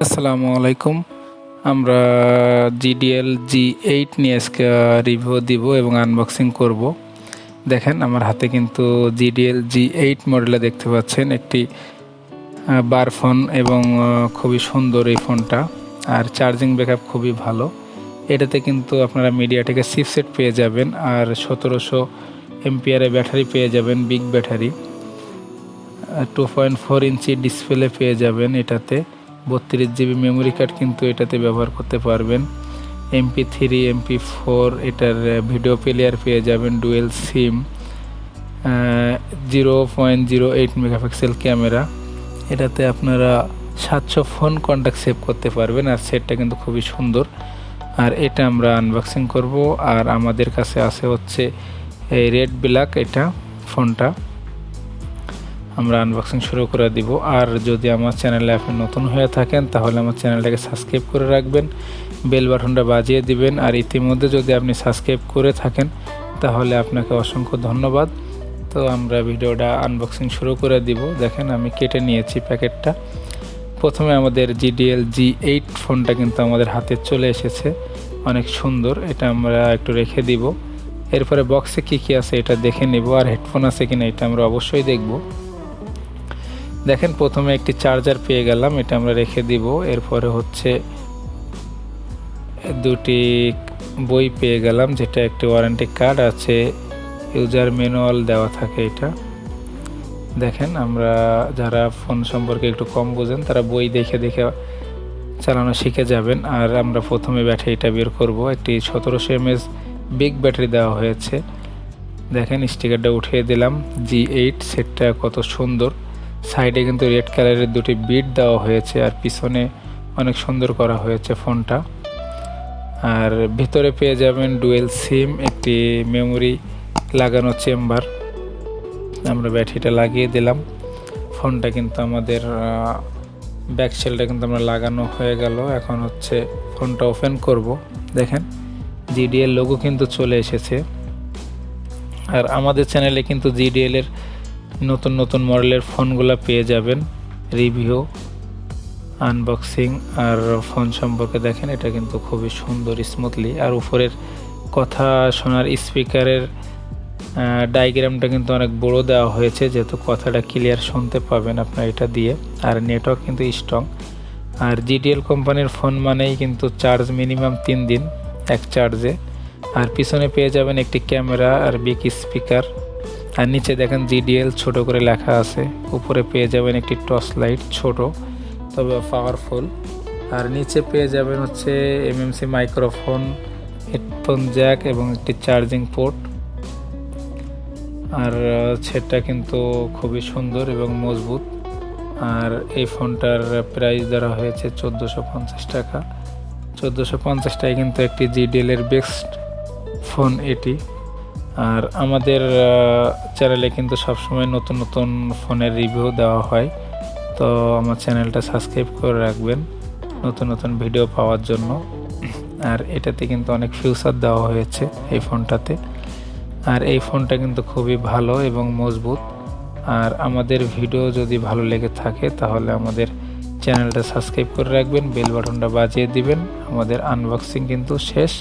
আসসালামু আলাইকুম। আমরা GDL G8 নিয়ে আজকে রিভিউ দিব এবং আনবক্সিং করব। দেখেন আমার হাতে কিন্তু GDL G8 মডেলে দেখতে পাচ্ছেন একটি বার ফোন এবং খুবই সুন্দর এই ফোনটা, আর চার্জিং ব্যাকআপ খুবই ভালো। এটাতে কিন্তু আপনারা মিডিয়াটেকের চিপসেট পেয়ে যাবেন, আর 1700 এমপিআরের ব্যাটারি পেয়ে যাবেন, বিগ ব্যাটারি। 2.4 ইঞ্চি ডিসপ্লে পেয়ে যাবেন এটাতে। 32 জিবি মেমোরি কার্ড কিন্তু এটাতে ব্যবহার করতে পারবেন। MP3 MP4 এটার ভিডিও প্লেয়ার পেয়ে যাবেন, ডুয়েল সিম, 0.08 মেগাপিক্সেল ক্যামেরা। এটাতে আপনারা 700 ফোন কন্ট্যাক্ট সেভ করতে পারবেন, আর সেটটা কিন্তু খুবই সুন্দর। আর এটা আমরা আনবক্সিং করব। আর আমাদের কাছে আছে হচ্ছে এই রেড ব্ল্যাক এটা ফোনটা। আমরা আনবক্সিং শুরু করে দিব। আর যদি আমার চ্যানেলে আপনি নতুন হয়ে থাকেন তাহলে আমার চ্যানেলটাকে সাবস্ক্রাইব করে রাখবেন, বেল বাটনটা বাজিয়ে দিবেন। আর ইতিমধ্যে যদি আপনি সাবস্ক্রাইব করে থাকেন তাহলে আপনাকে অসংখ্য ধন্যবাদ। তো আমরা ভিডিওটা আনবক্সিং শুরু করে দিব। দেখেন আমি কেটে নিয়েছি প্যাকেটটা। প্রথমে আমাদের GDL G8 ফোনটা কিন্তু আমাদের হাতে চলে এসেছে, অনেক সুন্দর। এটা আমরা একটু রেখে দিব। এরপরে বক্সে কি আছে এটা দেখে নেব, আর হেডফোন আছে কিনা এটা আমরা অবশ্যই দেখব। দেখেন প্রথমে একটি চার্জার পেয়ে গেলাম, এটা আমরা রেখে দিব। এরপরে হচ্ছে দুটি বই পেয়ে গেলাম, যেটা একটি ওয়ারেন্টি কার্ড আছে, ইউজার ম্যানুয়াল দেওয়া থাকে এটা। দেখেন আমরা যারা ফোন সম্পর্কে একটু কম বোঝেন তারা বই দেখে দেখে চালানো শিখে যাবেন। আর আমরা প্রথমে ব্যাটারিটা বের করব। একটি 1700 mAh বিগ ব্যাটারি দেওয়া হয়েছে। দেখেন স্টিকারটা উঠিয়ে দিলাম। G8 সেটটা কত সুন্দর। সাইডে কিন্তু রেড কালারের দুটি বিট দেওয়া হয়েছে, আর পিছনে অনেক সুন্দর করা হয়েছে ফোনটা। আর ভিতরে পেয়ে যাবেন ডুয়েল সিম, একটি মেমোরি লাগানো চেম্বার। আমরা ব্যাটারিটা লাগিয়ে দিলাম। ফোনটা কিন্তু আমাদের ব্যাক সেলটা কিন্তু আমরা লাগানো হয়ে গেল। এখন হচ্ছে ফোনটা ওপেন করব। দেখেন GDL লোগো কিন্তু চলে এসেছে। আর আমাদের চ্যানেলে কিন্তু GDL এর নতুন নতুন মডেলের ফোনগুলো পেয়ে যাবেন, রিভিউ, আনবক্সিং আর ফোন সম্পর্কে। দেখেন এটা কিন্তু খুবই সুন্দর স্মুথলি। আর উপরের কথা শোনার স্পিকারের ডায়াগ্রামটা কিন্তু অনেক বড় দেওয়া হয়েছে, যেহেতু কথাটা ক্লিয়ার শুনতে পাবেন আপনার এটা দিয়ে। আর নেটওয়ার্ক কিন্তু স্ট্রং। আর GDL কোম্পানির ফোন মানেই কিন্তু চার্জ মিনিমাম 3 দিন এক চার্জে। আর পিছনে পেয়ে যাবেন একটি ক্যামেরা আর বিগ স্পিকার। আর নিচে দেখেন GDL ছোট করে লেখা আছে। উপরে পেয়ে যাবেন একটি টর্চ লাইট, ছোট তবে পাওয়ারফুল। আর নিচে পেয়ে যাবেন হচ্ছে MMC মাইক্রোফোন, হেডফোন জ্যাক এবং একটি চার্জিং পোর্ট। আর সেটটা কিন্তু খুবই সুন্দর এবং মজবুত। আর এই ফোনটার প্রাইস ধরা হয়েছে 1450 টাকা। 1450 টাকায় কিন্তু একটি GDL এর বেস্ট ফোন এটি। আর আমাদের চ্যানেলে কিন্তু সবসময় নতুন নতুন ফোনের রিভিউ দেওয়া হয়, তো আমার চ্যানেলটা সাবস্ক্রাইব করে রাখবেন নতুন নতুন ভিডিও পাওয়ার জন্য। আর এটাতে কিন্তু অনেক ফিউচার দেওয়া হয়েছে এই ফোনটাতে। আর এই ফোনটা কিন্তু খুবই ভালো এবং মজবুত। আর আমাদের ভিডিও যদি ভালো লেগে থাকে তাহলে আমাদের চ্যানেলটা সাবস্ক্রাইব করে রাখবেন, বেল বাটনটা বাজিয়ে দিবেন। আমাদের আনবক্সিং কিন্তু শেষ।